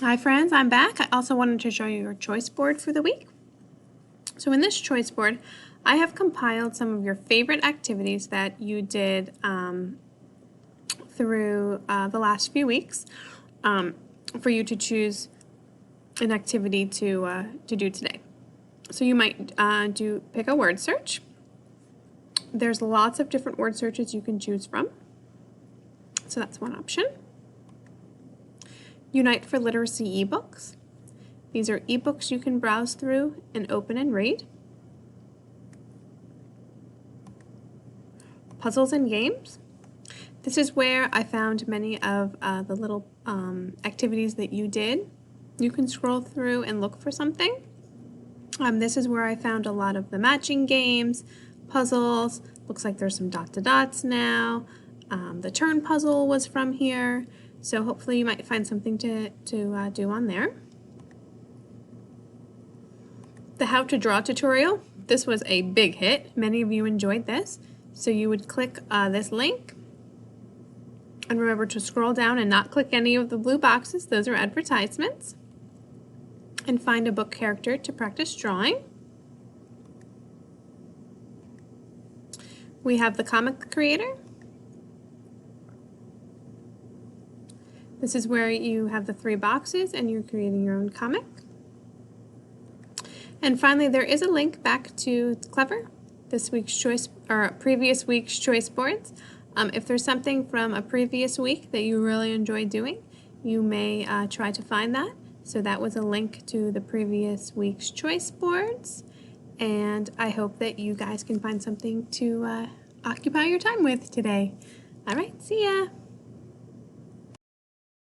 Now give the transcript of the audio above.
Hi friends, I'm back. I also wanted to show you your choice board for the week. So in this choice board, I have compiled some of your favorite activities that you did through the last few weeks for you to choose an activity to do today. So you might pick a word search. There's lots of different word searches you can choose from. So that's one option. Unite for Literacy ebooks. These are ebooks you can browse through and open and read. Puzzles and games. This is where I found many of the little activities that you did. You can scroll through and look for something. This is where I found a lot of the matching games, puzzles. Looks like there's some dots now. The turn puzzle was from here. So hopefully you might find something to do on there. The how to draw tutorial. This was a big hit. Many of you enjoyed this. So you would click this link. And remember to scroll down and not click any of the blue boxes. Those are advertisements. And find a book character to practice drawing. We have the comic creator. This is where you have the 3 boxes and you're creating your own comic. And finally, there is a link back to Clever, this week's choice or previous week's choice boards. If there's something from a previous week that you really enjoyed doing, you may try to find that. So that was a link to the previous week's choice boards. And I hope that you guys can find something to occupy your time with today. All right, see ya.